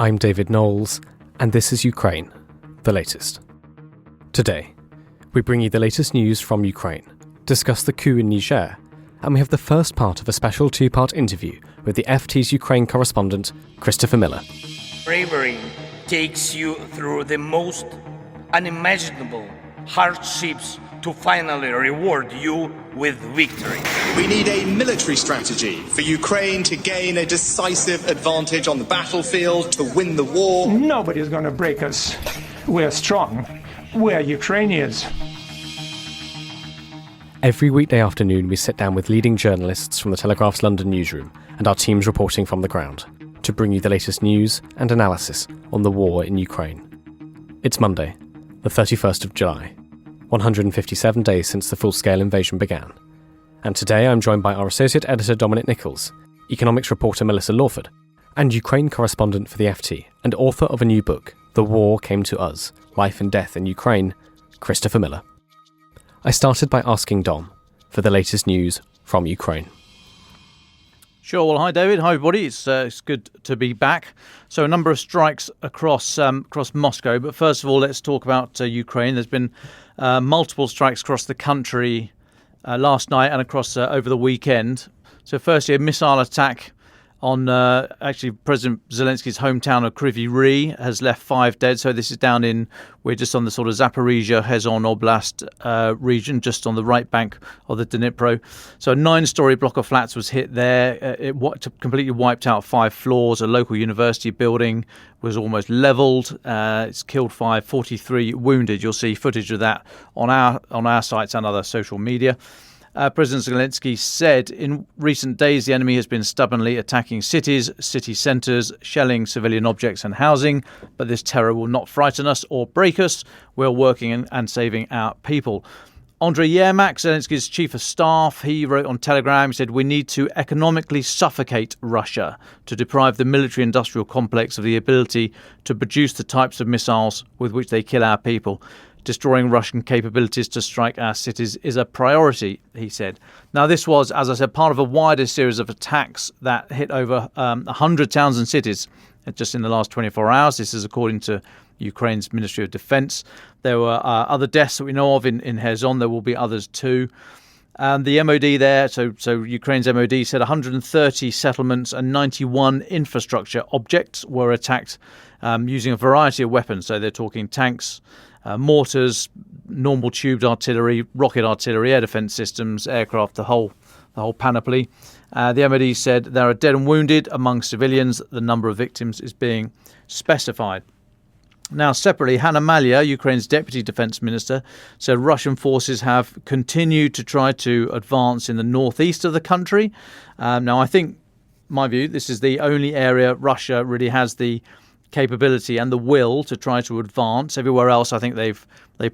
I'm David Knowles, and this is Ukraine, the latest. Today, we bring you the latest news from Ukraine, discuss the coup in Niger, and we have the first part of a special two-part interview with the FT's Ukraine correspondent, Christopher Miller. Bravery takes you through the most unimaginable hardships to finally reward you with victory. We need a military strategy for Ukraine to gain a decisive advantage on the battlefield, to win the war. Nobody's going to break us. We're strong. We're Ukrainians. Every weekday afternoon, we sit down with leading journalists from the Telegraph's London newsroom and our teams reporting from the ground to bring you the latest news and analysis on the war in Ukraine. It's Monday, the 31st of July, 157 days since the full-scale invasion began. And today I'm joined by our Associate Editor Dominic Nichols, economics reporter Melissa Lawford, and Ukraine correspondent for the FT and author of a new book, The War Came to Us, Life and Death in Ukraine, Christopher Miller. I started by asking Dom for the latest news from Ukraine. Sure. Well, hi, David. Hi, everybody. It's good to be back. So a number of strikes across Moscow. But first of all, let's talk about Ukraine. There's been multiple strikes across the country last night and across over the weekend. So firstly, a missile attack on actually President Zelensky's hometown of Kryvyi Rih has left 5 dead. So this is we're just on the sort of Zaporizhia, Kherson Oblast region, just on the right bank of the Dnipro. So a 9-story block of flats was hit there. It completely wiped out 5 floors. A local university building was almost leveled. It's killed 5, 43 wounded. You'll see footage of that on our sites and other social media. President Zelensky said in recent days the enemy has been stubbornly attacking cities, city centres, shelling civilian objects and housing, but this terror will not frighten us or break us. We're working and saving our people. Andriy Yermak, Zelensky's chief of staff, he wrote on Telegram, he said, "We need to economically suffocate Russia to deprive the military-industrial complex of the ability to produce the types of missiles with which they kill our people. Destroying Russian capabilities to strike our cities is a priority," he said. Now, this was, as I said, part of a wider series of attacks that hit over 100 towns and cities just in the last 24 hours. This is according to Ukraine's Ministry of Defense. There were other deaths that we know of in Kherson. There will be others too. The MOD there, so Ukraine's MOD said 130 settlements and 91 infrastructure objects were attacked using a variety of weapons. So they're talking tanks, mortars, normal tubed artillery, rocket artillery, air defence systems, aircraft, the whole panoply. The MOD said there are dead and wounded among civilians. The number of victims is being specified. Now, separately, Hanna Maliar, Ukraine's deputy defence minister, said Russian forces have continued to try to advance in the northeast of the country. Now, I think, my view, this is the only area Russia really has the capability and the will to try to advance. Everywhere else, I think they've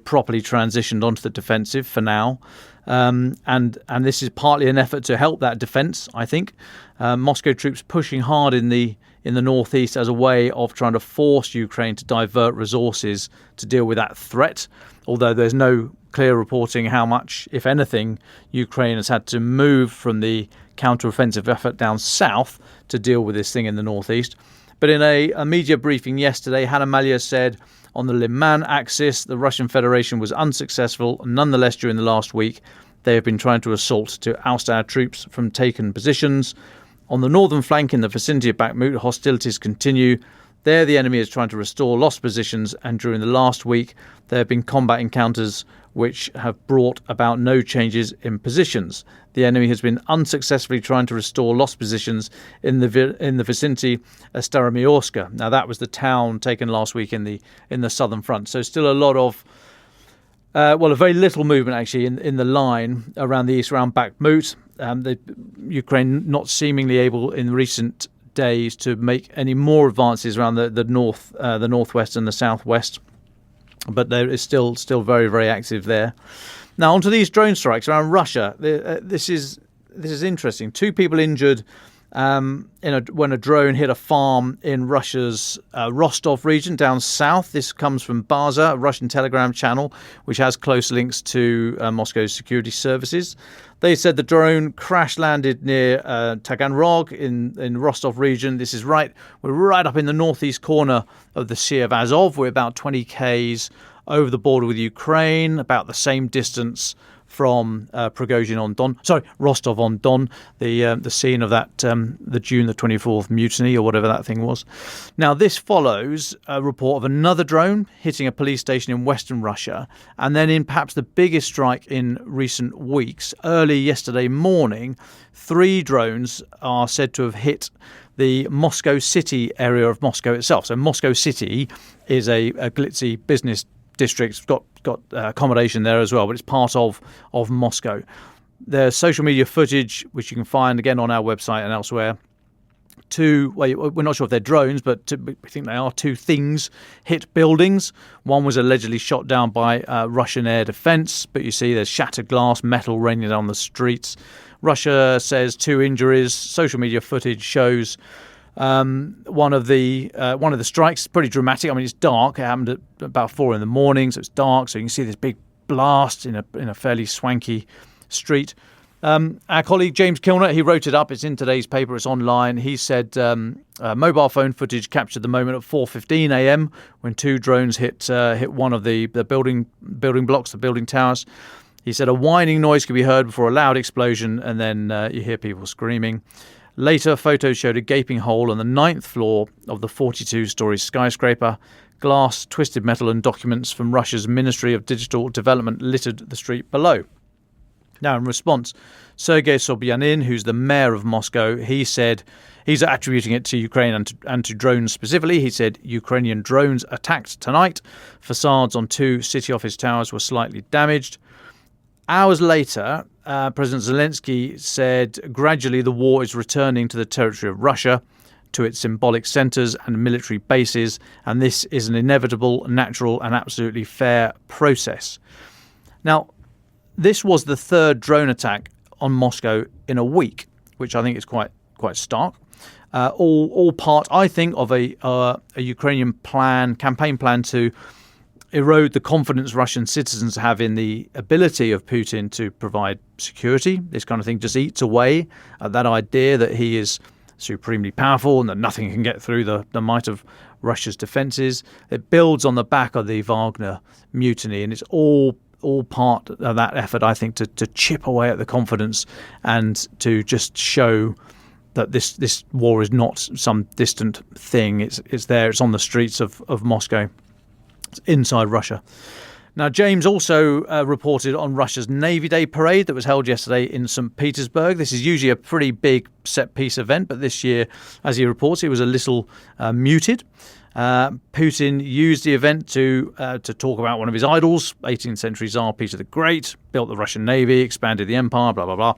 properly transitioned onto the defensive for now, and this is partly an effort to help that defence. I think Moscow troops pushing hard in the northeast as a way of trying to force Ukraine to divert resources to deal with that threat. Although there's no clear reporting how much, if anything, Ukraine has had to move from the counter-offensive effort down south to deal with this thing in the northeast. But in a media briefing yesterday, Hanna Maliar said on the Liman axis, the Russian Federation was unsuccessful. Nonetheless, during the last week, they have been trying to assault to oust our troops from taken positions. On the northern flank in the vicinity of Bakhmut, hostilities continue. There, the enemy is trying to restore lost positions, and during the last week, there have been combat encounters which have brought about no changes in positions. The enemy has been unsuccessfully trying to restore lost positions in the vicinity of Staromyorska. Now, that was the town taken last week in the southern front. So still a lot of a very little movement actually in the line around the east, around Bakhmut. The Ukraine not seemingly able in recent days to make any more advances around the northwest and the southwest, but there is still very, very active there. Now onto these drone strikes around Russia. This is interesting. 2 people injured when a drone hit a farm in Russia's Rostov region down south. This comes from Baza, a Russian Telegram channel, which has close links to Moscow's security services. They said the drone crash landed near Taganrog in Rostov region. This is we're right up in the northeast corner of the Sea of Azov. We're about 20 k's over the border with Ukraine, about the same distance from Rostov-on-Don, the scene of that the June the 24th mutiny or whatever that thing was. Now, this follows a report of another drone hitting a police station in western Russia, and then in perhaps the biggest strike in recent weeks, early yesterday morning, 3 drones are said to have hit the Moscow City area of Moscow itself. So Moscow City is a glitzy business district. It's got accommodation there as well, but it's part of Moscow. There's social media footage, which you can find again on our website and elsewhere. We're not sure if they're drones, but we think they are 2 things hit buildings. One was allegedly shot down by Russian air defense, but you see there's shattered glass, metal raining down the streets. Russia says 2 injuries. Social media footage shows one of the strikes, pretty dramatic. I mean, it's dark. It happened at about 4 a.m, so it's dark. So you can see this big blast in a fairly swanky street. Our colleague James Kilner, he wrote it up. It's in today's paper. It's online. He said mobile phone footage captured the moment at 4:15 a.m. when 2 drones hit one of the building blocks, the building towers. He said a whining noise could be heard before a loud explosion, and then you hear people screaming. Later, photos showed a gaping hole on the 9th floor of the 42-story skyscraper. Glass, twisted metal and documents from Russia's Ministry of Digital Development littered the street below. Now, in response, Sergei Sobyanin, who's the mayor of Moscow, he said he's attributing it to Ukraine and to drones specifically. He said Ukrainian drones attacked tonight. Facades on 2 city office towers were slightly damaged. Hours later, President Zelensky said gradually the war is returning to the territory of Russia, to its symbolic centres and military bases, and this is an inevitable, natural and absolutely fair process. Now, this was the 3rd drone attack on Moscow in a week, which I think is quite stark. All part, I think, of a Ukrainian campaign plan to erode the confidence Russian citizens have in the ability of Putin to provide security. This kind of thing just eats away at that idea that he is supremely powerful and that nothing can get through the might of Russia's defences. It builds on the back of the Wagner mutiny, and it's all part of that effort, I think, to chip away at the confidence and to just show that this war is not some distant thing. It's there. It's on the streets of Moscow. It's inside Russia. Now, James also reported on Russia's Navy Day parade that was held yesterday in St. Petersburg. This is usually a pretty big set-piece event, but this year, as he reports, it was a little muted. Putin used the event to talk about one of his idols, 18th century Tsar Peter the Great, built the Russian Navy, expanded the empire, blah, blah, blah.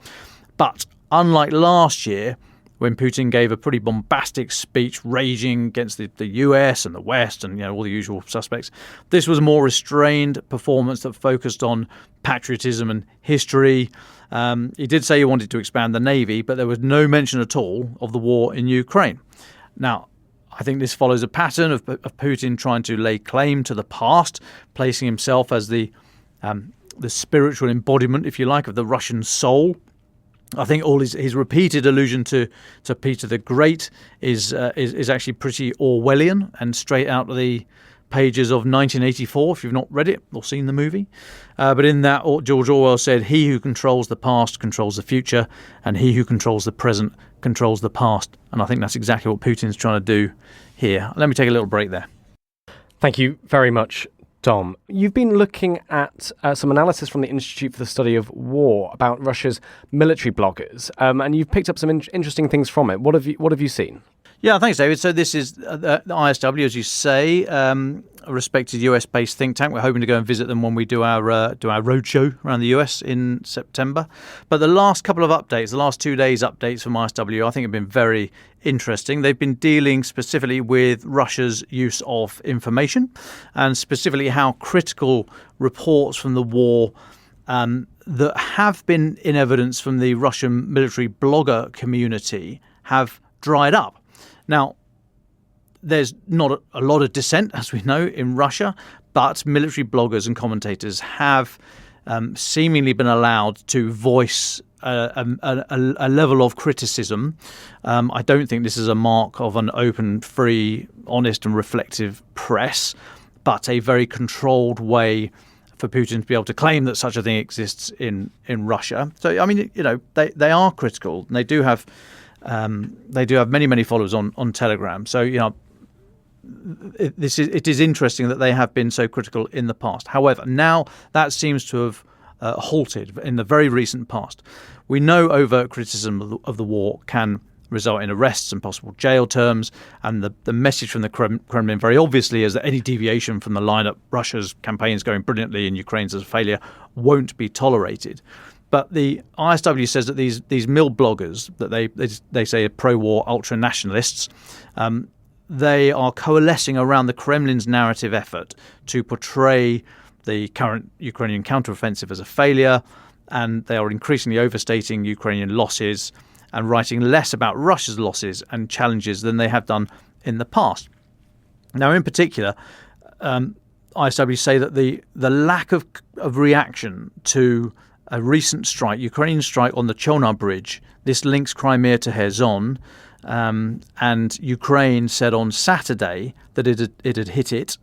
But unlike last year, when Putin gave a pretty bombastic speech raging against the US and the West and all the usual suspects, this was a more restrained performance that focused on patriotism and history. He did say he wanted to expand the Navy, but there was no mention at all of the war in Ukraine. Now, I think this follows a pattern of Putin trying to lay claim to the past, placing himself as the spiritual embodiment, if you like, of the Russian soul. I think all his repeated allusion to Peter the Great is actually pretty Orwellian and straight out of the pages of 1984, if you've not read it or seen the movie. But in that, George Orwell said, "He who controls the past controls the future, and he who controls the present controls the past." And I think that's exactly what Putin's trying to do here. Let me take a little break there. Thank you very much, Dom. You've been looking at some analysis from the Institute for the Study of War about Russia's military bloggers, and you've picked up some interesting things from it. What have you seen? Yeah, thanks, David. So this is the ISW, as you say, a respected US-based think tank. We're hoping to go and visit them when we do our roadshow around the US in September. But the last couple of updates, the last 2 days' updates from ISW, I think have been very interesting. They've been dealing specifically with Russia's use of information and specifically how critical reports from the war that have been in evidence from the Russian military blogger community have dried up. Now, there's not a lot of dissent, as we know, in Russia, but military bloggers and commentators have seemingly been allowed to voice a level of criticism. I don't think this is a mark of an open, free, honest and reflective press, but a very controlled way for Putin to be able to claim that such a thing exists in Russia. So, I mean, they are critical. And they do have many followers on Telegram. So, it is interesting that they have been so critical in the past. However, now that seems to have halted in the very recent past. We know overt criticism of the war can result in arrests and possible jail terms, and the message from the Kremlin very obviously is that any deviation from the line that Russia's campaign is going brilliantly and Ukraine's a failure won't be tolerated. But the ISW says that these mill bloggers that they say are pro-war ultra-nationalists, they are coalescing around the Kremlin's narrative effort to portray the current Ukrainian counteroffensive as a failure, and they are increasingly overstating Ukrainian losses and writing less about Russia's losses and challenges than they have done in the past. Now, in particular, ISW say that the lack of reaction to a recent strike, Ukrainian strike on the Chonar Bridge, this links Crimea to Kherson, and Ukraine said on Saturday that it had hit it.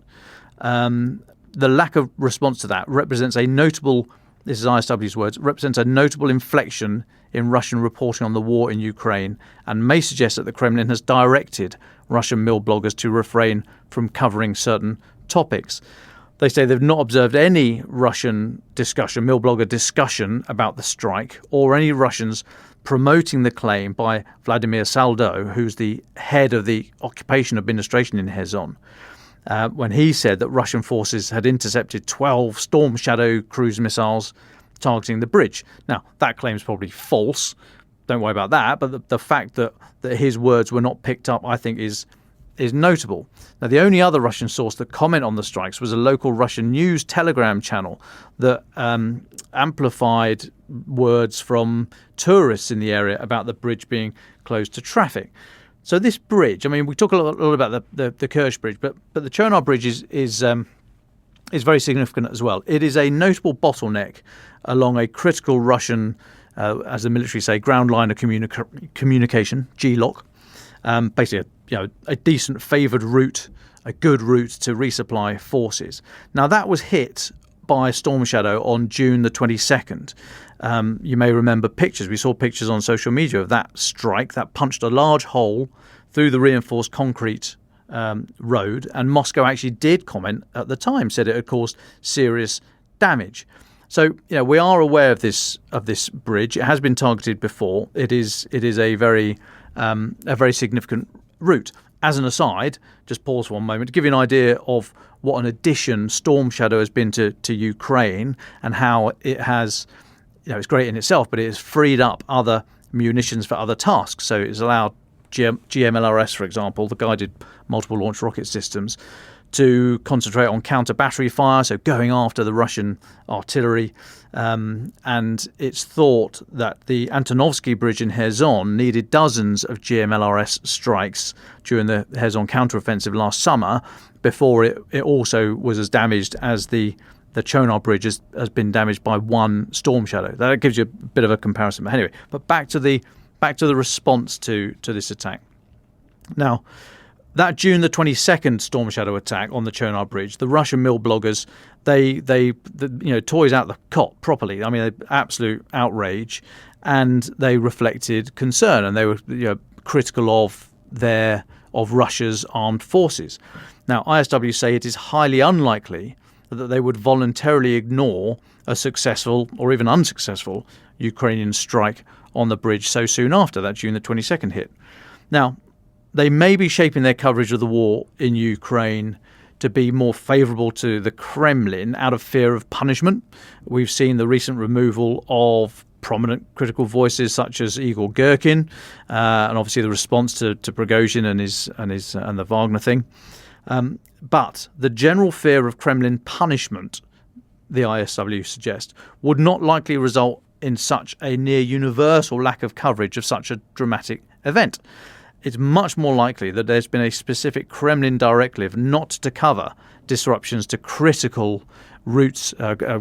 The lack of response to that represents a notable, this is ISW's words, represents a notable inflection in Russian reporting on the war in Ukraine and may suggest that the Kremlin has directed Russian mill bloggers to refrain from covering certain topics. They say they've not observed any Russian discussion, mill blogger discussion about the strike, or any Russians promoting the claim by Vladimir Saldo, who's the head of the occupation administration in Kherson, when he said that Russian forces had intercepted 12 Storm Shadow cruise missiles targeting the bridge. Now, that claim is probably false. Don't worry about that. But the fact that his words were not picked up, I think, is notable. Now, the only other Russian source to comment on the strikes was a local Russian news Telegram channel that amplified words from tourists in the area about the bridge being closed to traffic. So this bridge, I mean, we talk a lot about the Kerch Bridge, but the Chonar Bridge is very significant as well. It is a notable bottleneck along a critical Russian, as the military say, ground line of communication, GLOC. Basically, a decent favoured route, a good route to resupply forces. Now, that was hit by Storm Shadow on June the 22nd. You may remember pictures. We saw pictures on social media of that strike that punched a large hole through the reinforced concrete road, and Moscow actually did comment at the time, said it had caused serious damage. So, we are aware of this bridge. It has been targeted before. It is a very significant route. As an aside, just pause for one moment to give you an idea of what an addition Storm Shadow has been to Ukraine, and how it has, it's great in itself, but it has freed up other munitions for other tasks. So it's allowed GMLRS, for example, the guided multiple launch rocket systems, to concentrate on counter-battery fire, so going after the Russian artillery. And it's thought that the Antonovsky Bridge in Kherson needed dozens of GMLRS strikes during the Kherson counteroffensive last summer before it also was as damaged as the Chonar Bridge has been damaged by one Storm Shadow. That gives you a bit of a comparison. But anyway, back to the response to this attack. Now, that June the 22nd Storm Shadow attack on the Chonar Bridge, the Russian mill bloggers, they toys out the cot properly. I mean, absolute outrage, and they reflected concern, and they were critical of Russia's armed forces. Now, ISW say it is highly unlikely that they would voluntarily ignore a successful or even unsuccessful Ukrainian strike on the bridge so soon after that June the 22nd hit. Now, they may be shaping their coverage of the war in Ukraine to be more favourable to the Kremlin out of fear of punishment. We've seen the recent removal of prominent critical voices such as Igor Girkin, and obviously the response to Prigozhin and the Wagner thing. But the general fear of Kremlin punishment, the ISW suggest, would not likely result in such a near universal lack of coverage of such a dramatic event. It's much more likely that there's been a specific Kremlin directive not to cover disruptions to critical routes,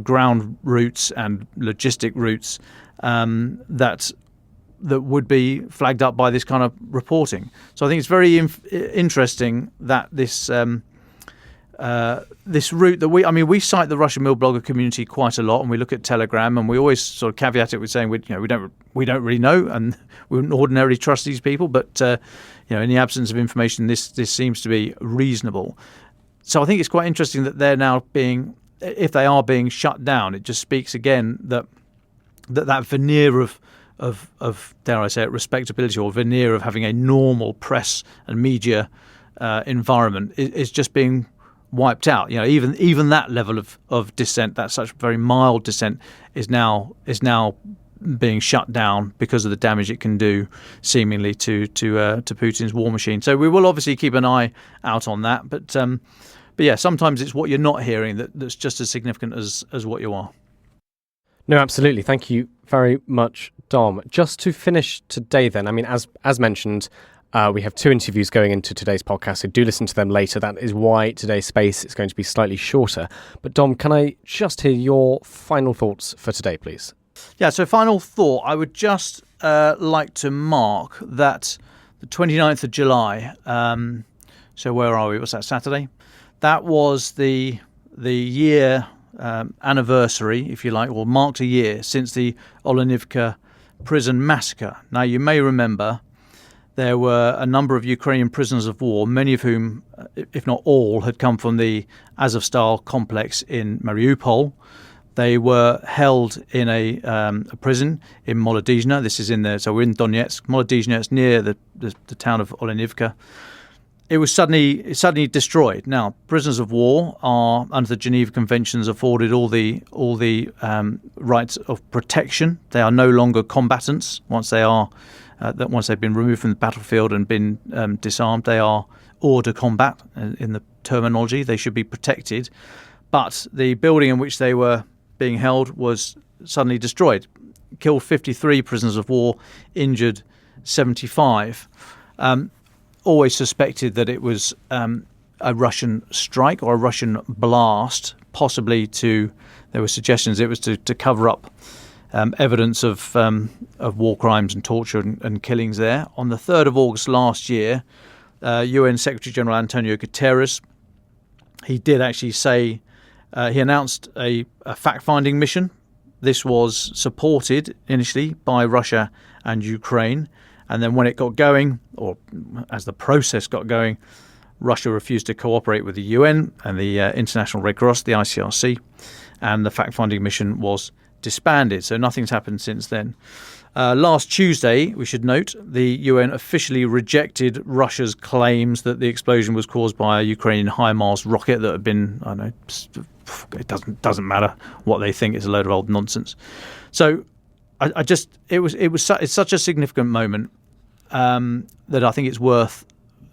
ground routes and logistic routes that would be flagged up by this kind of reporting. So I think it's very interesting that this route that we cite the Russian mill blogger community quite a lot, and we look at Telegram, and we always sort of caveat it with saying we don't really know, and we wouldn't ordinarily trust these people, but in the absence of information, this seems to be reasonable. So I think it's quite interesting that they're now if they are being shut down, it just speaks again that veneer of dare I say it, respectability, or veneer of having a normal press and media environment is just being wiped out. Even that level of dissent, that such very mild dissent, is now being shut down because of the damage it can do, seemingly to Putin's war machine. So we will obviously keep an eye out on that. But yeah, sometimes it's what you're not hearing that's just as significant as what you are. No, absolutely. Thank you very much, Dom. Just to finish today then, as mentioned, we have 2 interviews going into today's podcast, so do listen to them later. That is why today's space is going to be slightly shorter. But Dom, can I just hear your final thoughts for today, please? Yeah, so final thought, I would just like to mark that the 29th of July, so where are we? What's that, Saturday? That was the year anniversary, if you like, or marked a year since the Olenivka prison massacre. Now, you may remember there were a number of Ukrainian prisoners of war, many of whom, if not all, had come from the Azovstal complex in Mariupol. They were held in a prison in Molodizhne. This is so we're in Donetsk. Molodizhne, it's near the town of Olenivka. It was suddenly destroyed. Now, prisoners of war are, under the Geneva Conventions, afforded all the rights of protection. They are no longer combatants once they've been removed from the battlefield and been disarmed. They are hors de combat in the terminology. They should be protected. But the building in which they were being held was suddenly destroyed. Killed 53 prisoners of war, injured 75. Always suspected that it was a Russian strike or a Russian blast, possibly there were suggestions it was to cover up evidence of war crimes and torture and killings there. On the 3rd of August last year, UN Secretary General Antonio Guterres, he did actually say, he announced a fact-finding mission. This was supported initially by Russia and Ukraine. And then when it got going, or as the process got going, Russia refused to cooperate with the UN and the International Red Cross, the ICRC, and the fact-finding mission was disbanded. So nothing's happened since then. Last Tuesday, we should note, the UN officially rejected Russia's claims that the explosion was caused by a Ukrainian HIMARS rocket that had been, I don't know, it doesn't matter what they think, it's a load of old nonsense. So it's such a significant moment that I think it's worth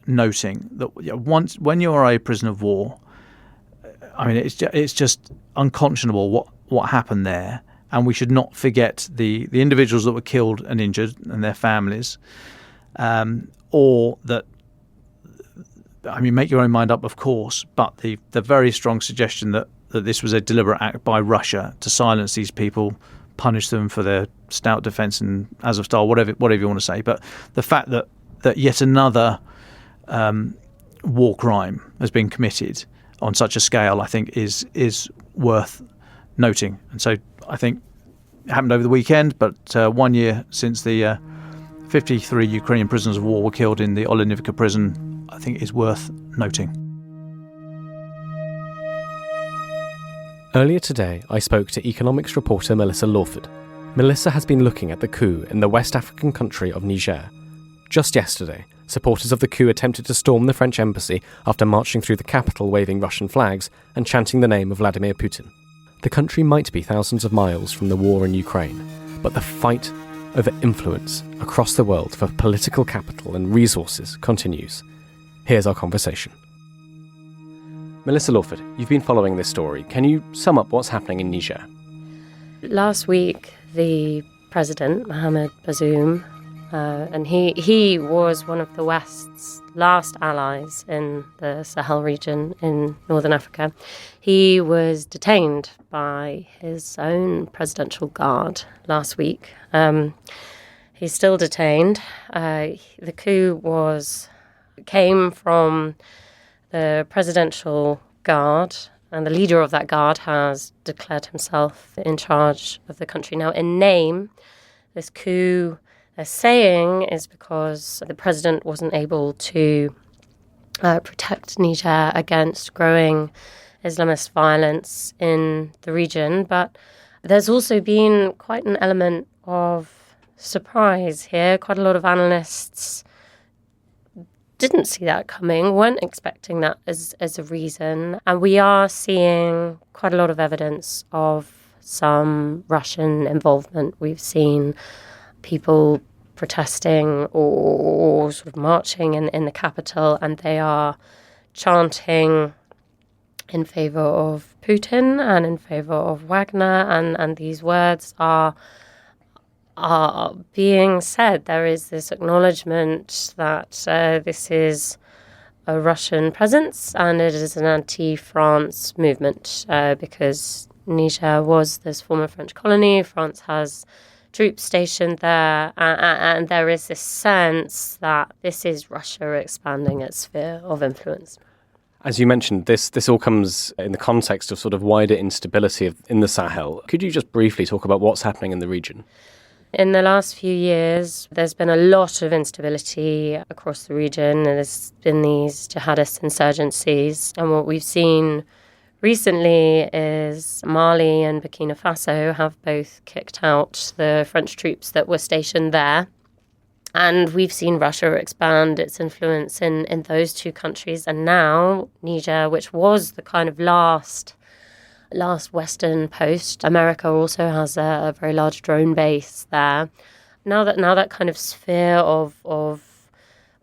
noting that when you are a prisoner of war, it's just unconscionable what happened there, and we should not forget the individuals that were killed and injured and their families, or that. Make your own mind up, of course, but the very strong suggestion that this was a deliberate act by Russia to silence these people, punish them for their stout defence in Azovstal, whatever you want to say. But the fact that yet another war crime has been committed on such a scale, I think, is worth noting. And so I think it happened over the weekend, but 1 year since the 53 Ukrainian prisoners of war were killed in the Olenivka prison, I think is worth noting. Earlier today, I spoke to economics reporter Melissa Lawford. Melissa has been looking at the coup in the West African country of Niger. Just yesterday, supporters of the coup attempted to storm the French embassy after marching through the capital waving Russian flags and chanting the name of Vladimir Putin. The country might be thousands of miles from the war in Ukraine, but the fight over influence across the world for political capital and resources continues. Here's our conversation. Melissa Lawford, you've been following this story. Can you sum up what's happening in Niger? Last week, the president, Mohamed Bazoum, And he was one of the West's last allies in the Sahel region in northern Africa. He was detained by his own presidential guard last week. He's still detained. The coup came from the presidential guard, and the leader of that guard has declared himself in charge of the country. Now, in name, this coup, they're saying, is because the president wasn't able to protect Niger against growing Islamist violence in the region. But there's also been quite an element of surprise here. Quite a lot of analysts didn't see that coming, weren't expecting that as a reason. And we are seeing quite a lot of evidence of some Russian involvement. We've seen people protesting or sort of marching in the capital, and they are chanting in favor of Putin and in favor of Wagner, and these words are being said. There is this acknowledgement that this is a Russian presence and it is an anti-France movement because Niger was this former French colony. France has troops stationed there, and there is this sense that this is Russia expanding its sphere of influence. As you mentioned, this all comes in the context of sort of wider instability in the Sahel. Could you just briefly talk about what's happening in the region? In the last few years, there's been a lot of instability across the region, and there's been these jihadist insurgencies. And what we've seen recently is Mali and Burkina Faso have both kicked out the French troops that were stationed there. And we've seen Russia expand its influence in those two countries. And now Niger, which was the kind of last Western post. America also has a very large drone base there. Now that kind of sphere of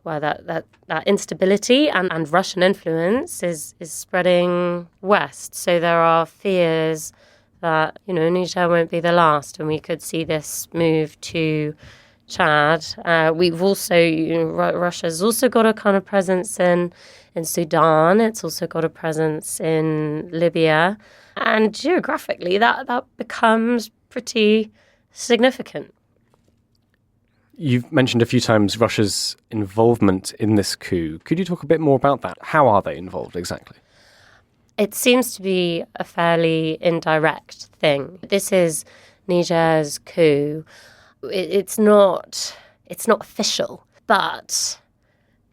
where that instability and Russian influence is spreading west. So there are fears that, Niger won't be the last, and we could see this move to Chad. We've also, Russia's also got a kind of presence in Sudan. It's also got a presence in Libya. And geographically, that becomes pretty significant. You've mentioned a few times Russia's involvement in this coup. Could you talk a bit more about that? How are they involved exactly? It seems to be a fairly indirect thing. This is Niger's coup. It's not official, but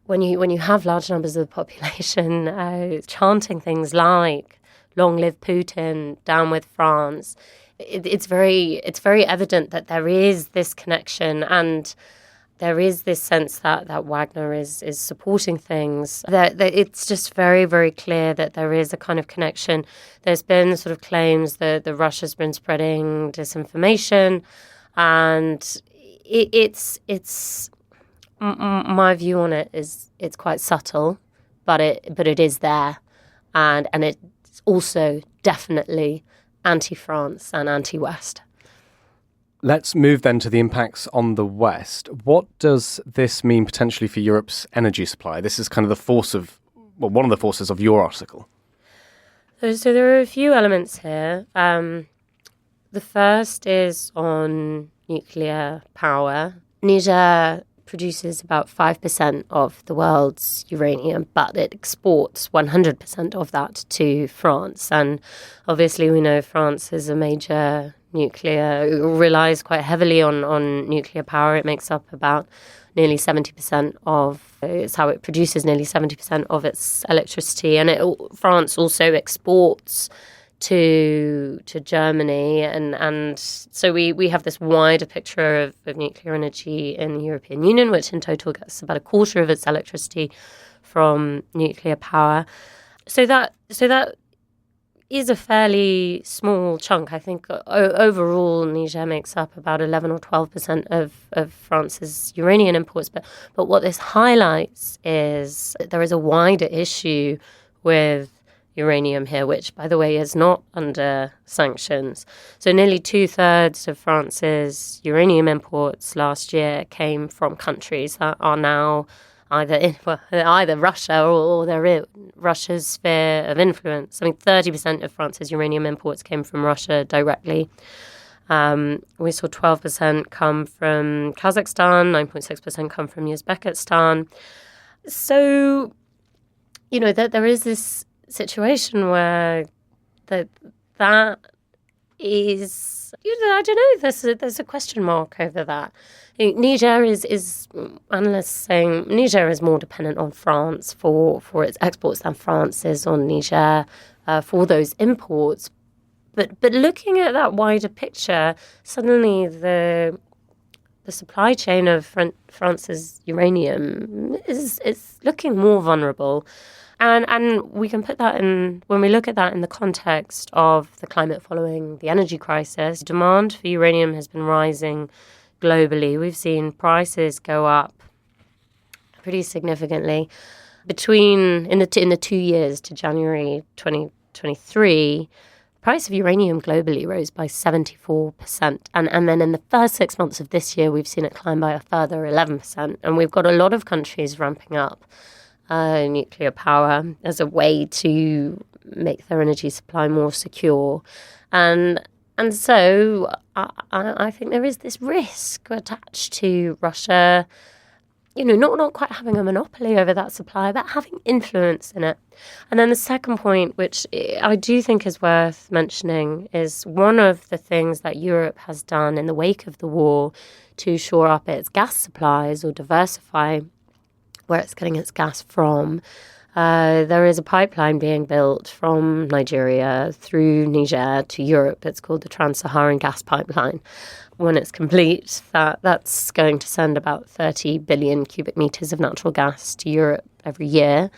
when you have large numbers of the population chanting things like "Long live Putin," "Down with France," it's very evident that there is this connection, and there is this sense that Wagner is supporting things. That it's just very, very clear that there is a kind of connection. There's been sort of claims that Russia's been spreading disinformation, and it's my view on it is it's quite subtle, but it is there, and it's also definitely anti-France and anti-West. Let's move then to the impacts on the West. What does this mean potentially for Europe's energy supply? This is kind of one of the forces of your article. So there are a few elements here. The first is on nuclear power. Niger produces about 5% of the world's uranium, but it exports 100% of that to France. And obviously we know France is a major relies quite heavily on nuclear power. It makes up about nearly 70% it's how it produces nearly 70% of its electricity. And France also exports to Germany, and so we have this wider picture of nuclear energy in the European Union, which in total gets about a quarter of its electricity from nuclear power. So that is a fairly small chunk. I think overall Niger makes up about 11 or 12% of France's uranium imports. But what this highlights is that there is a wider issue with uranium here, which, by the way, is not under sanctions. So nearly 2/3 of France's uranium imports last year came from countries that are now either Russia or they're in Russia's sphere of influence. I mean, 30% of France's uranium imports came from Russia directly. We saw 12% come from Kazakhstan, 9.6% come from Uzbekistan. So, there is this situation where that is, I don't know, there's a question mark over that. Niger is analysts saying Niger is more dependent on France for its exports than France is on Niger for those imports. But looking at that wider picture, suddenly the supply chain of France's uranium is looking more vulnerable. And we can put that in, when we look at that in the context of the climate following the energy crisis, demand for uranium has been rising globally. We've seen prices go up pretty significantly in the 2 years to January 2023. Price of uranium globally rose by 74%. And then in the first 6 months of this year, we've seen it climb by a further 11%. And we've got a lot of countries ramping up nuclear power as a way to make their energy supply more secure. And so I think there is this risk attached to Russia, not quite having a monopoly over that supply, but having influence in it. And then the second point, which I do think is worth mentioning, is one of the things that Europe has done in the wake of the war to shore up its gas supplies or diversify where it's getting its gas from. There is a pipeline being built from Nigeria through Niger to Europe. It's called the Trans-Saharan Gas Pipeline. When it's complete, that's going to send about 30 billion cubic meters of natural gas to Europe every year,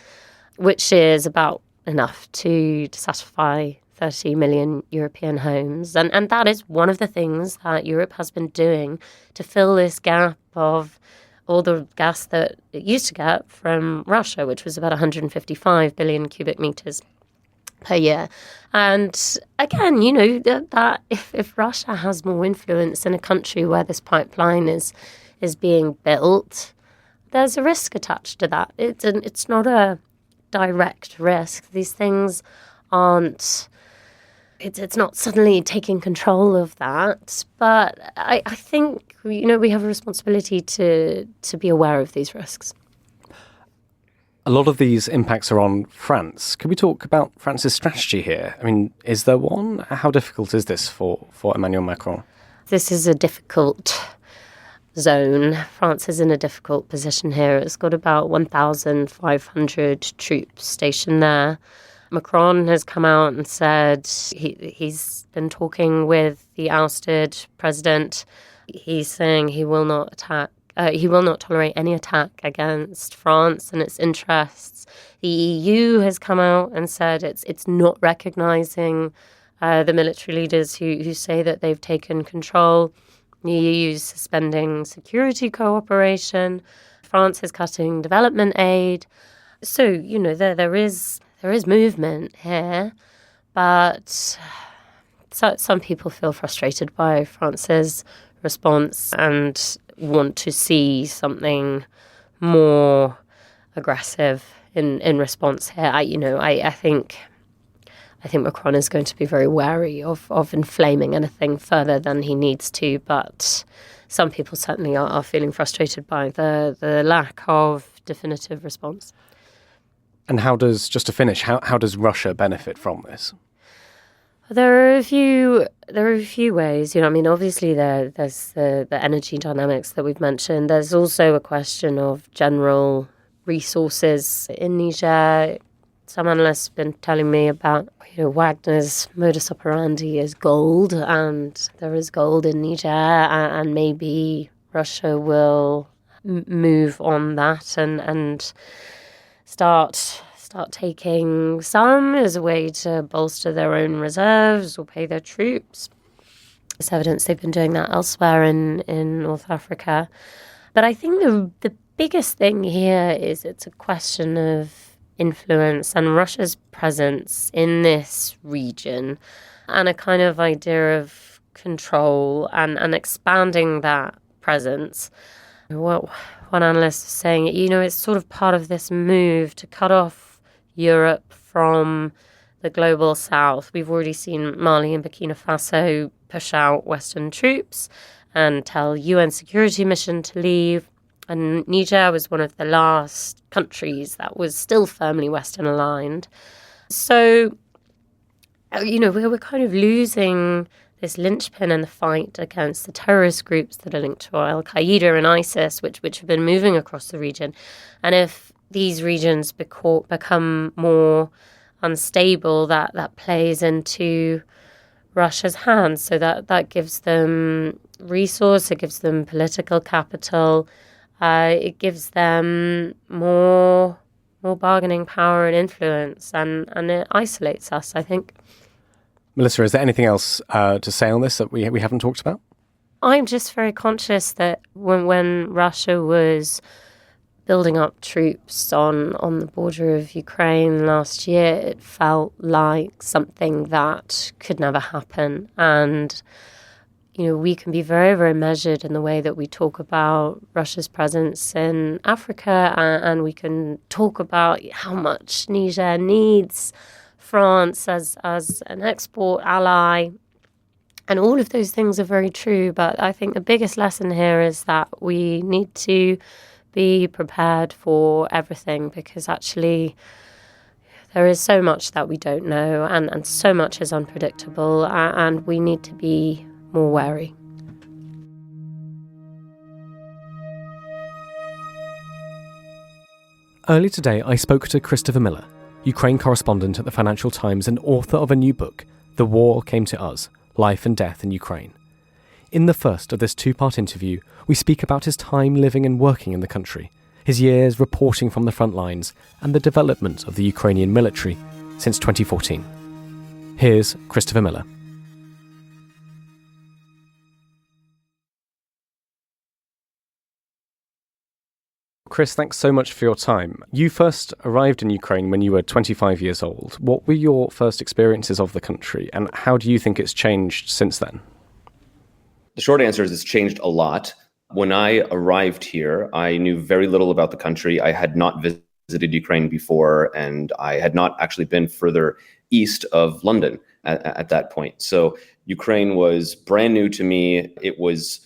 which is about enough to satisfy 30 million European homes. And that is one of the things that Europe has been doing to fill this gap of all the gas that it used to get from Russia, which was about 155 billion cubic meters per year. And again, that if Russia has more influence in a country where this pipeline is being built, there's a risk attached to that. It's not a direct risk. These things aren't. It's not suddenly taking control of that, but I think we have a responsibility to be aware of these risks. A lot of these impacts are on France. Can we talk about France's strategy here? I mean, is there one? How difficult is this for Emmanuel Macron? This is a difficult zone. France is in a difficult position here. It's got about 1,500 troops stationed there. Macron has come out and said he's been talking with the ousted president. He's saying he will not tolerate any attack against France and its interests. The EU has come out and said it's not recognising the military leaders who say that they've taken control. The EU is suspending security cooperation. France is cutting development aid. So, there is movement here, but some people feel frustrated by France's response and want to see something more aggressive in response here. I think Macron is going to be very wary of inflaming anything further than he needs to, but some people certainly are feeling frustrated by the lack of definitive response. And how does Russia benefit from this? There are a few ways. Obviously there's the energy dynamics that we've mentioned. There's also a question of general resources in Niger. Some analysts have been telling me about Wagner's modus operandi is gold, and there is gold in Niger, and maybe Russia will move on that and start taking some as a way to bolster their own reserves or pay their troops. There's evidence they've been doing that elsewhere in North Africa. But I think the biggest thing here is it's a question of influence and Russia's presence in this region, and a kind of idea of control and expanding that presence. What one analyst was saying, it's sort of part of this move to cut off Europe from the global south. We've already seen Mali and Burkina Faso push out Western troops and tell UN security mission to leave. And Niger was one of the last countries that was still firmly Western aligned. So, we're kind of losing this linchpin in the fight against the terrorist groups that are linked to Al-Qaeda and ISIS, which have been moving across the region. And if these regions become more unstable, that plays into Russia's hands. So that gives them resource, it gives them political capital, it gives them more bargaining power and influence, and it isolates us, I think. Melissa, is there anything else to say on this that we haven't talked about? I'm just very conscious that when Russia was building up troops on the border of Ukraine last year, it felt like something that could never happen. And, we can be very, very measured in the way that we talk about Russia's presence in Africa, and we can talk about how much Niger needs France as an export ally. And all of those things are very true. But I think the biggest lesson here is that we need to be prepared for everything, because actually there is so much that we don't know, and so much is unpredictable, and we need to be more wary. Early today, I spoke to Christopher Miller, Ukraine correspondent at the Financial Times and author of a new book, The War Came to Us, Life and Death in Ukraine. In the first of this two-part interview, we speak about his time living and working in the country, his years reporting from the front lines, and the development of the Ukrainian military since 2014. Here's Christopher Miller. Chris, thanks so much for your time. You first arrived in Ukraine when you were 25 years old. What were your first experiences of the country, and how do you think it's changed since then? The short answer is it's changed a lot. When I arrived here, I knew very little about the country. I had not visited Ukraine before, and I had not actually been further east of London at that point. So Ukraine was brand new to me. It was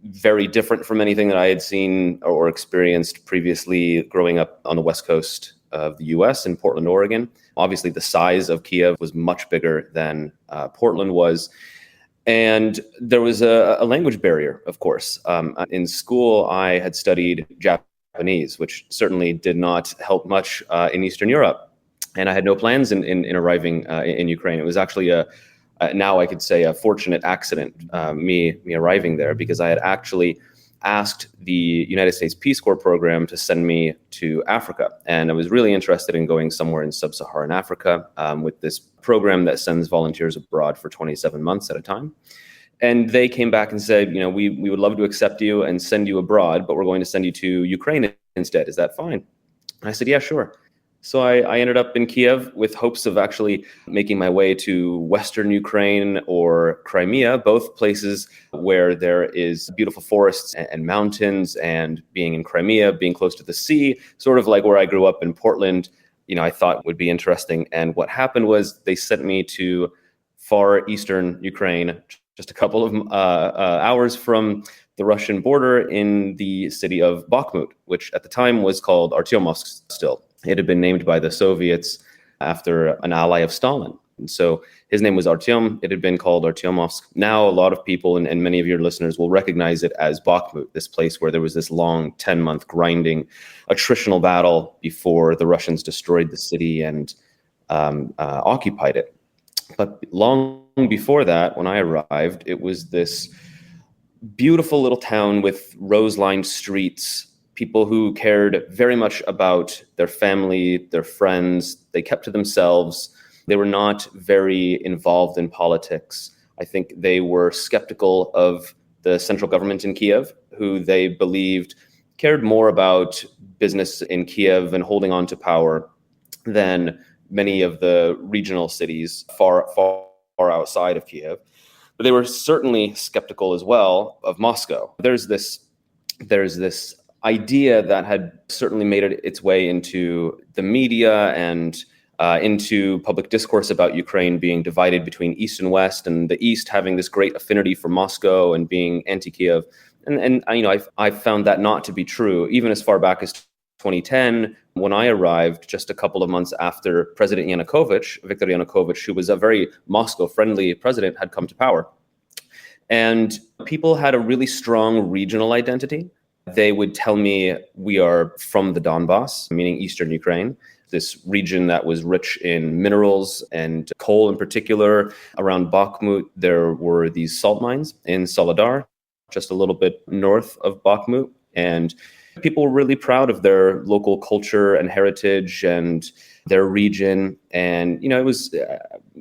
very different from anything that I had seen or experienced previously growing up on the west coast of the US in Portland, Oregon. Obviously, the size of Kiev was much bigger than Portland was. And there was a language barrier, of course. In school, I had studied Japanese, which certainly did not help much in Eastern Europe. And I had no plans in arriving in Ukraine. It was actually now I could say a fortunate accident, me arriving there, because I had actually asked the United States Peace Corps program to send me to Africa. And I was really interested in going somewhere in sub-Saharan Africa with this program that sends volunteers abroad for 27 months at a time. And they came back and said, we would love to accept you and send you abroad, but we're going to send you to Ukraine instead. Is that fine? And I said, yeah, sure. So I ended up in Kiev with hopes of actually making my way to Western Ukraine or Crimea, both places where there is beautiful forests and mountains, and being in Crimea, being close to the sea, sort of like where I grew up in Portland, I thought would be interesting. And what happened was they sent me to far eastern Ukraine, just a couple of hours from the Russian border, in the city of Bakhmut, which at the time was called Artyomovsk still. It had been named by the Soviets after an ally of Stalin. And so his name was Artyom. It had been called Artyomovsk. Now a lot of people and many of your listeners will recognize it as Bakhmut, this place where there was this long 10-month grinding attritional battle before the Russians destroyed the city and occupied it. But long before that, when I arrived, it was this beautiful little town with rose-lined streets, people who cared very much about their family, their friends. They kept to themselves. They were not very involved in politics. I think they were skeptical of the central government in Kiev, who they believed cared more about business in Kiev and holding on to power than many of the regional cities far outside of Kiev. But they were certainly skeptical as well of Moscow. There's this idea that had certainly made its way into the media and into public discourse about Ukraine being divided between East and West, and the East having this great affinity for Moscow and being anti-Kiev. And I've found that not to be true, even as far back as 2010, when I arrived just a couple of months after President Viktor Yanukovych, who was a very Moscow-friendly president, had come to power. And people had a really strong regional identity. They would tell me, we are from the Donbass, meaning Eastern Ukraine, this region that was rich in minerals and coal in particular. Around Bakhmut, there were these salt mines in Soledar, just a little bit north of Bakhmut. And people were really proud of their local culture and heritage and their region. And, it was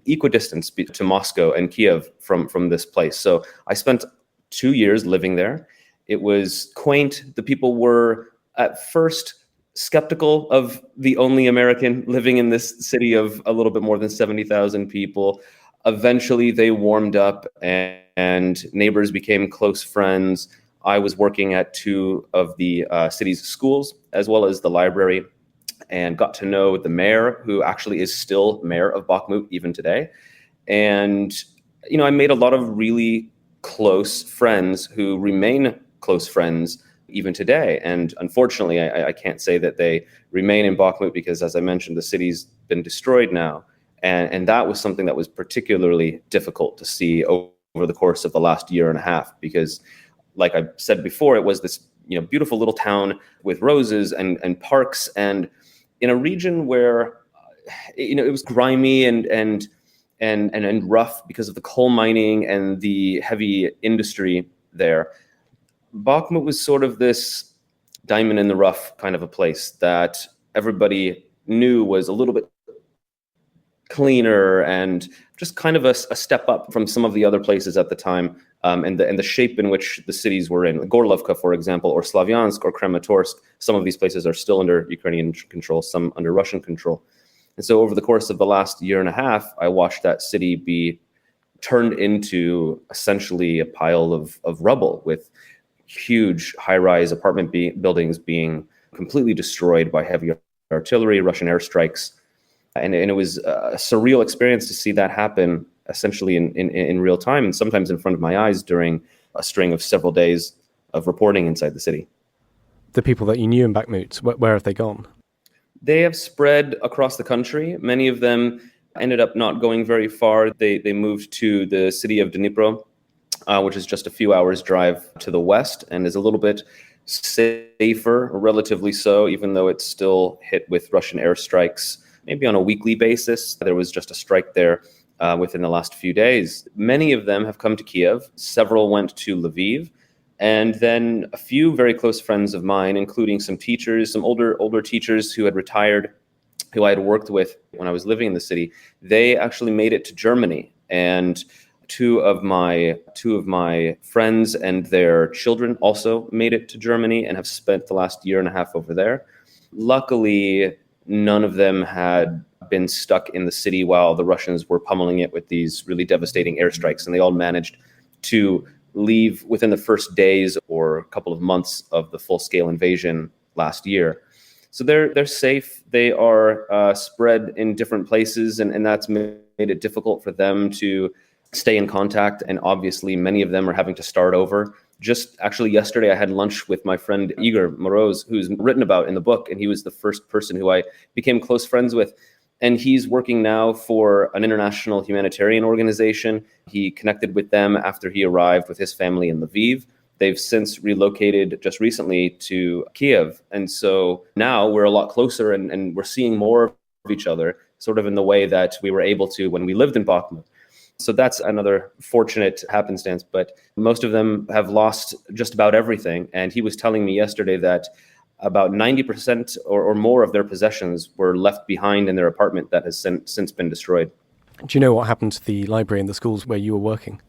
equidistant to Moscow and Kiev from this place. So I spent 2 years living there. It was quaint. The people were at first skeptical of the only American living in this city of a little bit more than 70,000 people. Eventually, they warmed up and neighbors became close friends. I was working at two of the city's schools, as well as the library, and got to know the mayor, who actually is still mayor of Bakhmut even today. And, I made a lot of really close friends who remain close friends even today. And unfortunately, I can't say that they remain in Bakhmut because, as I mentioned, the city's been destroyed now. And that was something that was particularly difficult to see over the course of the last year and a half, because like I said before, it was this beautiful little town with roses and parks, and in a region where it was grimy and rough because of the coal mining and the heavy industry there. Bakhmut was sort of this diamond in the rough kind of a place that everybody knew was a little bit cleaner and just kind of a step up from some of the other places at the time, and the shape in which the cities were in. Gorlovka, for example, or Slavyansk or Kramatorsk, some of these places are still under Ukrainian control, some under Russian control. And so over the course of the last year and a half, I watched that city be turned into essentially a pile of rubble, with huge high-rise apartment buildings being completely destroyed by heavy artillery, Russian airstrikes. And it was a surreal experience to see that happen essentially in real time, and sometimes in front of my eyes during a string of several days of reporting inside the city. The people that you knew in Bakhmut, where have they gone? They have spread across the country. Many of them ended up not going very far. They moved to the city of Dnipro, which is just a few hours drive to the west and is a little bit safer, relatively so, even though it's still hit with Russian airstrikes, maybe on a weekly basis. There was just a strike there within the last few days. Many of them have come to Kiev. Several went to Lviv. And then a few very close friends of mine, including some teachers, some older teachers who had retired, who I had worked with when I was living in the city, they actually made it to Germany. And two of my friends and their children also made it to Germany and have spent the last year and a half over there. Luckily, none of them had been stuck in the city while the Russians were pummeling it with these really devastating airstrikes, and they all managed to leave within the first days or a couple of months of the full-scale invasion last year. So they're safe. They are spread in different places, and that's made it difficult for them to stay in contact. And obviously, many of them are having to start over. Just actually yesterday, I had lunch with my friend Igor Moroz, who's written about in the book, and he was the first person who I became close friends with. And he's working now for an international humanitarian organization. He connected with them after he arrived with his family in Lviv. They've since relocated just recently to Kiev. And so now we're a lot closer and we're seeing more of each other, sort of in the way that we were able to when we lived in Bakhmut. So that's another fortunate happenstance. But most of them have lost just about everything. And he was telling me yesterday that about 90% or more of their possessions were left behind in their apartment that has since been destroyed. Do you know what happened to the library and the schools where you were working?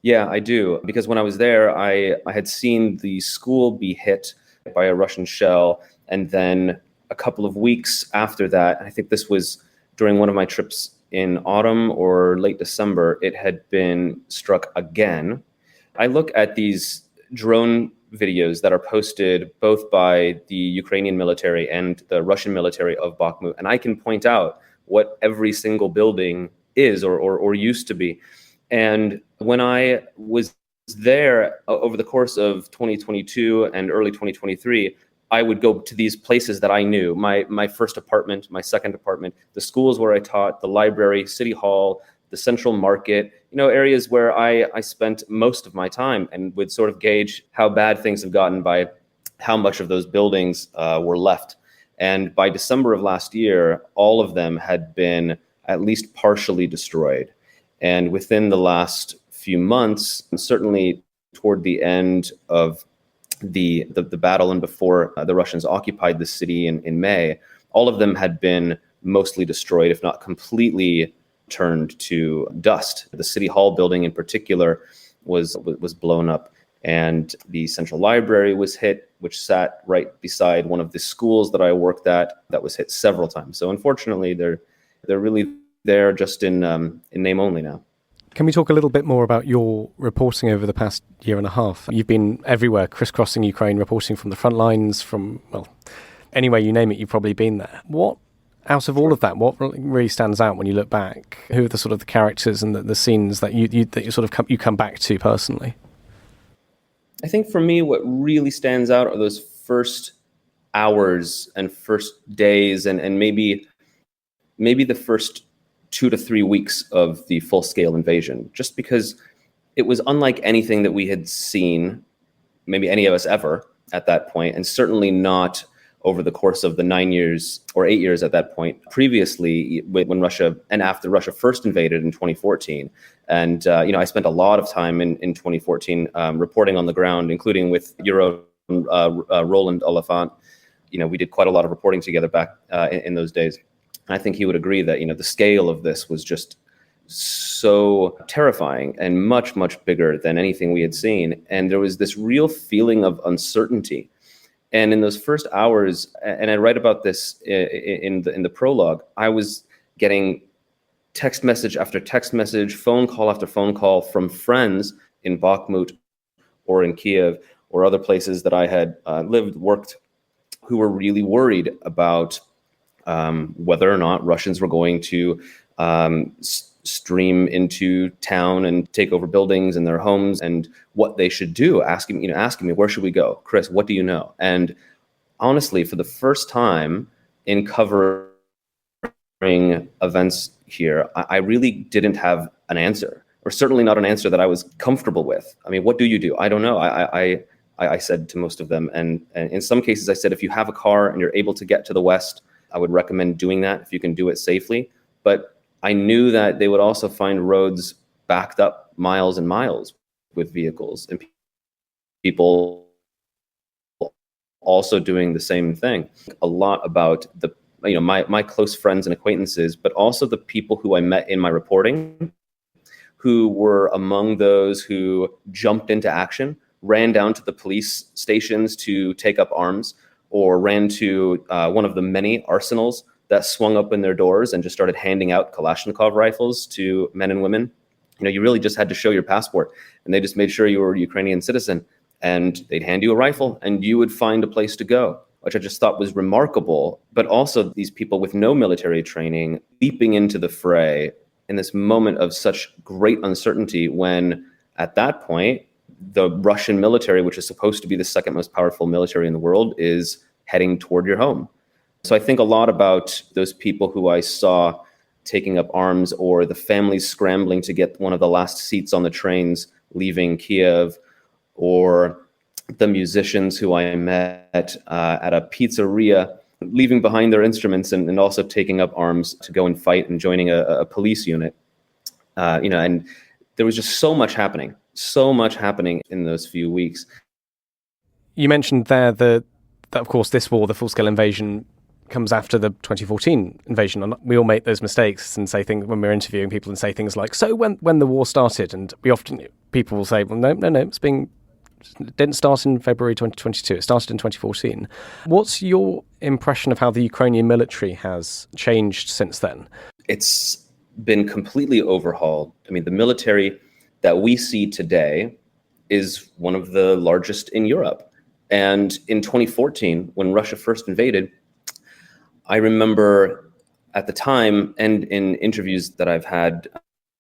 Yeah, I do. Because when I was there, I had seen the school be hit by a Russian shell. And then a couple of weeks after that, I think this was during one of my trips in autumn or late December, it had been struck again. I look at these drone videos that are posted both by the Ukrainian military and the Russian military of Bakhmut, and I can point out what every single building is or used to be. And when I was there over the course of 2022 and early 2023, I would go to these places that I knew, my first apartment, my second apartment, the schools where I taught, the library, City Hall, the Central Market, areas where I spent most of my time, and would sort of gauge how bad things have gotten by how much of those buildings were left. And by December of last year, all of them had been at least partially destroyed. And within the last few months, certainly toward the end of the battle and before the Russians occupied the city in May, all of them had been mostly destroyed, if not completely turned to dust. The City Hall building in particular was blown up, and the Central Library was hit, which sat right beside one of the schools that I worked at, that was hit several times. So unfortunately, they're really there just in name only now. Can we talk a little bit more about your reporting over the past year and a half? You've been everywhere, crisscrossing Ukraine, reporting from the front lines, from, anywhere you name it, you've probably been there. What, out of all of that, what really stands out when you look back? Who are the sort of the characters and the scenes that you sort of you come back to personally? I think for me, what really stands out are those first hours and first days and maybe the first 2 to 3 weeks of the full-scale invasion, just because it was unlike anything that we had seen, maybe any of us ever at that point, and certainly not over the course of the 9 years or 8 years at that point previously, when Russia and after Russia first invaded in 2014. And I spent a lot of time in 2014 reporting on the ground, including with Euro Roland Oliphant. We did quite a lot of reporting together back in those days. And I think he would agree that, the scale of this was just so terrifying and much, much bigger than anything we had seen. And there was this real feeling of uncertainty. And in those first hours, and I write about this in the prologue, I was getting text message after text message, phone call after phone call from friends in Bakhmut or in Kiev or other places that I had lived, worked, who were really worried about whether or not Russians were going to stream into town and take over buildings and their homes, and what they should do. Asking me, where should we go? Chris, what do you know? And honestly, for the first time in covering events here, I really didn't have an answer, or certainly not an answer that I was comfortable with. I mean, what do you do? I don't know. I said to most of them, and in some cases I said, if you have a car and you're able to get to the West, I would recommend doing that if you can do it safely. But I knew that they would also find roads backed up miles and miles with vehicles, and people also doing the same thing. A lot about my close friends and acquaintances, but also the people who I met in my reporting, who were among those who jumped into action, ran down to the police stations to take up arms, or ran to one of the many arsenals that swung open their doors and just started handing out Kalashnikov rifles to men and women. You really just had to show your passport, and they just made sure you were a Ukrainian citizen, and they'd hand you a rifle and you would find a place to go, which I just thought was remarkable. But also these people with no military training leaping into the fray in this moment of such great uncertainty, when at that point, the Russian military, which is supposed to be the second most powerful military in the world, is heading toward your home. So I think a lot about those people who I saw taking up arms, or the families scrambling to get one of the last seats on the trains leaving Kiev, or the musicians who I met at a pizzeria, leaving behind their instruments and also taking up arms to go and fight and joining a police unit. And there was just so much happening in those few weeks. You mentioned there that of course this war, the full-scale invasion, comes after the 2014 invasion. And we all make those mistakes and say things when we're interviewing people, and say things like, so when the war started, and people will say, well, no, it's being It didn't start in February 2022. It started in 2014. What's your impression of how the Ukrainian military has changed since then? It's been completely overhauled. I mean, the military that we see today is one of the largest in Europe. And in 2014, when Russia first invaded, I remember at the time, and in interviews that I've had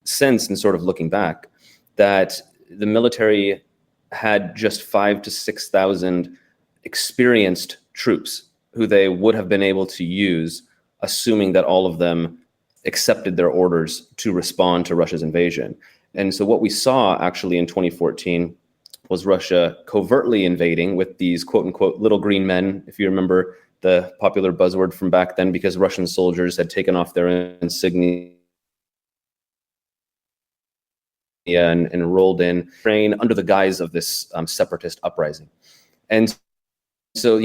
since and sort of looking back, that the military had just 5,000 to 6,000 experienced troops who they would have been able to use, assuming that all of them accepted their orders to respond to Russia's invasion. And so what we saw actually in 2014 was Russia covertly invading with these quote unquote little green men, if you remember the popular buzzword from back then, because Russian soldiers had taken off their insignia and rolled in Ukraine under the guise of this separatist uprising. And so,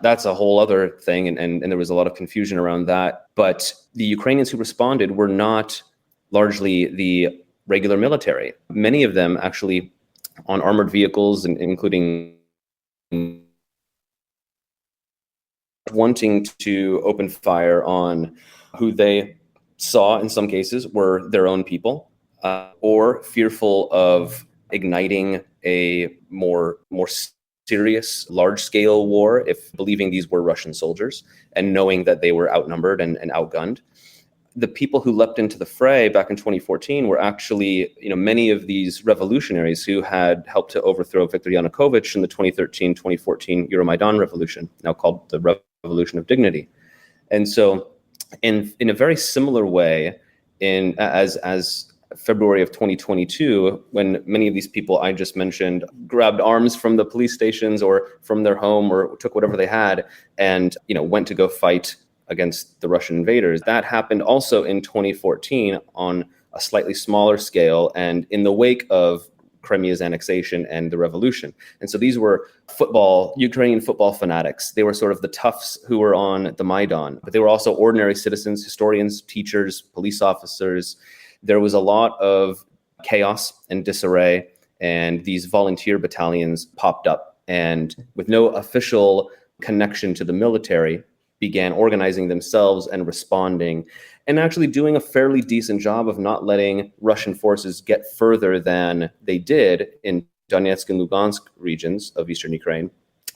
that's a whole other thing. And there was a lot of confusion around that. But the Ukrainians who responded were not largely the regular military. Many of them actually on armored vehicles, and including wanting to open fire on who they saw in some cases were their own people, or fearful of igniting a more serious, large-scale war, if believing these were Russian soldiers and knowing that they were outnumbered and outgunned. The people who leapt into the fray back in 2014 were actually, many of these revolutionaries who had helped to overthrow Viktor Yanukovych in the 2013-2014 Euromaidan revolution, now called the Revolution of Dignity. And so in a very similar way, as February of 2022, when many of these people I just mentioned grabbed arms from the police stations or from their home or took whatever they had and, went to go fight against the Russian invaders. That happened also in 2014 on a slightly smaller scale and in the wake of Crimea's annexation and the revolution. And so these were Ukrainian football fanatics. They were sort of the toughs who were on the Maidan, but they were also ordinary citizens, historians, teachers, police officers. There was a lot of chaos and disarray, and these volunteer battalions popped up, and with no official connection to the military, began organizing themselves and responding, and actually doing a fairly decent job of not letting Russian forces get further than they did in Donetsk and Lugansk regions of eastern Ukraine,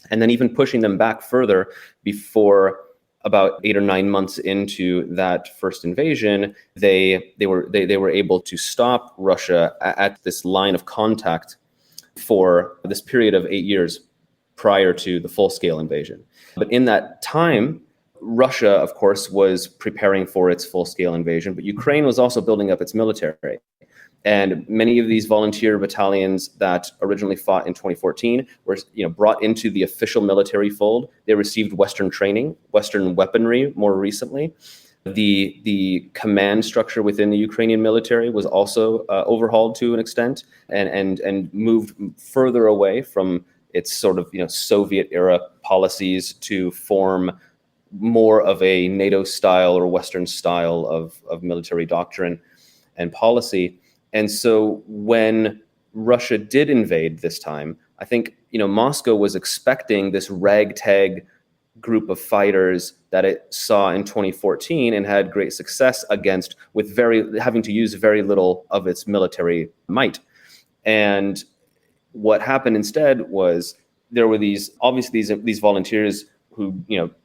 and then even pushing them back further before about 8 or 9 months into that first invasion, they were able to stop Russia at this line of contact for this period of 8 years prior to the full-scale invasion. But in that time, Russia, of course, was preparing for its full-scale invasion, but Ukraine was also building up its military. And many of these volunteer battalions that originally fought in 2014 were, brought into the official military fold. They received Western training, Western weaponry more recently. The command structure within the Ukrainian military was also overhauled to an extent and moved further away from its sort of Soviet era policies to form more of a NATO style or Western style of military doctrine and policy. And so when Russia did invade this time, I think, Moscow was expecting this ragtag group of fighters that it saw in 2014 and had great success against, with having to use very little of its military might. And what happened instead was there were these volunteers who,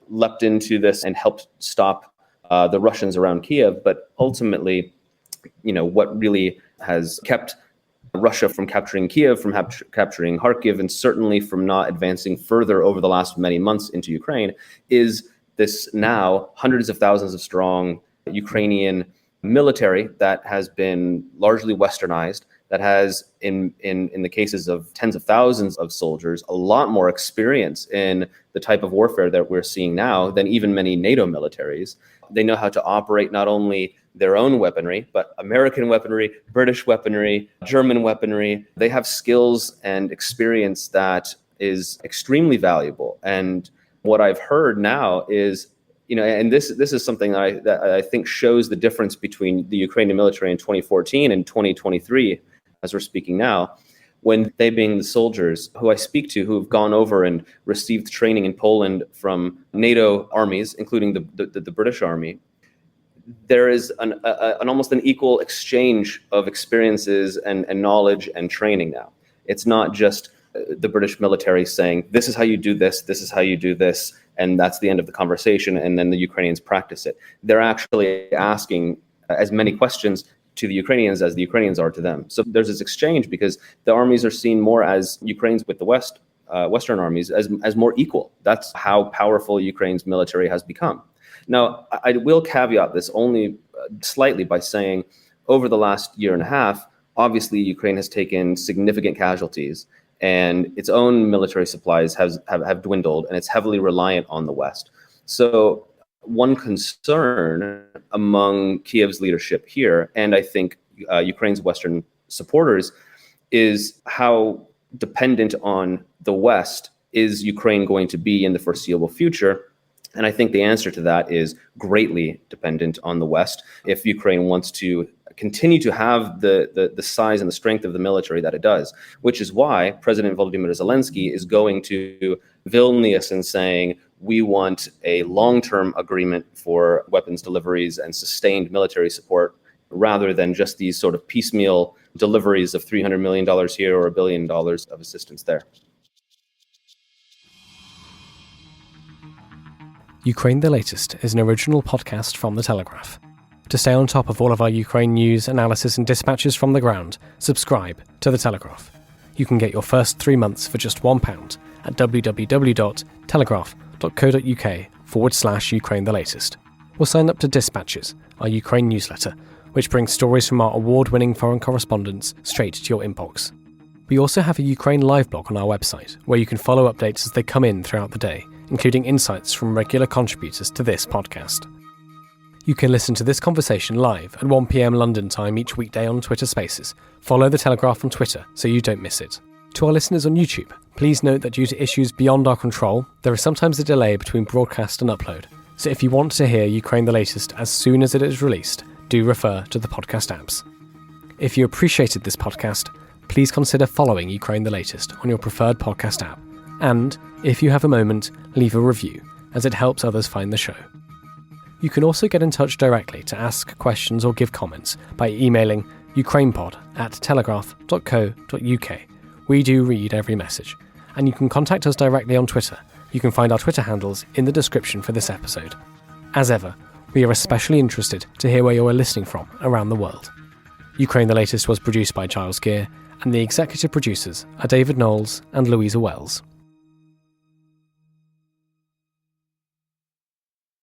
leapt into this and helped stop the Russians around Kiev. But ultimately, what really has kept Russia from capturing Kiev, from capturing Kharkiv, and certainly from not advancing further over the last many months into Ukraine is this now hundreds of thousands of strong Ukrainian military that has been largely westernized, that has, in the cases of tens of thousands of soldiers, a lot more experience in the type of warfare that we're seeing now than even many NATO militaries. They know how to operate not only their own weaponry, but American weaponry, British weaponry, German weaponry. They have skills and experience that is extremely valuable. And what I've heard now is, and this is something that I think shows the difference between the Ukrainian military in 2014 and 2023, as we're speaking now, when they, being the soldiers who I speak to, who have gone over and received training in Poland from NATO armies, including the British Army, there is an almost an equal exchange of experiences and knowledge and training now. It's not just the British military saying, this is how you do this is how you do this, and that's the end of the conversation, and then the Ukrainians practice it. They're actually asking as many questions to the Ukrainians as the Ukrainians are to them. So there's this exchange because the armies are seen more as Ukraine's with the Western armies as more equal. That's how powerful Ukraine's military has become. Now, I will caveat this only slightly by saying over the last year and a half, obviously Ukraine has taken significant casualties and its own military supplies have dwindled, and it's heavily reliant on the West. So one concern among Kiev's leadership here, and I think Ukraine's Western supporters, is how dependent on the West is Ukraine going to be in the foreseeable future. And I think the answer to that is greatly dependent on the West. If Ukraine wants to continue to have the size and the strength of the military that it does, which is why President Volodymyr Zelensky is going to Vilnius and saying, we want a long-term agreement for weapons deliveries and sustained military support, rather than just these sort of piecemeal deliveries of $300 million here or $1 billion of assistance there. Ukraine the Latest is an original podcast from The Telegraph. To stay on top of all of our Ukraine news, analysis and dispatches from the ground, subscribe to The Telegraph. You can get your first 3 months for just £1 at www.telegraph.co.uk/Ukraine the Latest. Or sign up to Dispatches, our Ukraine newsletter, which brings stories from our award-winning foreign correspondents straight to your inbox. We also have a Ukraine live blog on our website, where you can follow updates as they come in throughout the day, including insights from regular contributors to this podcast. You can listen to this conversation live at 1 p.m. London time each weekday on Twitter Spaces. Follow The Telegraph on Twitter so you don't miss it. To our listeners on YouTube, please note that due to issues beyond our control, there is sometimes a delay between broadcast and upload. So if you want to hear Ukraine the Latest as soon as it is released, do refer to the podcast apps. If you appreciated this podcast, please consider following Ukraine the Latest on your preferred podcast app. And, if you have a moment, leave a review, as it helps others find the show. You can also get in touch directly to ask questions or give comments by emailing ukrainepod@telegraph.co.uk. We do read every message, and you can contact us directly on Twitter. You can find our Twitter handles in the description for this episode. As ever, we are especially interested to hear where you are listening from around the world. Ukraine the Latest was produced by Giles Gear, and the executive producers are David Knowles and Louisa Wells.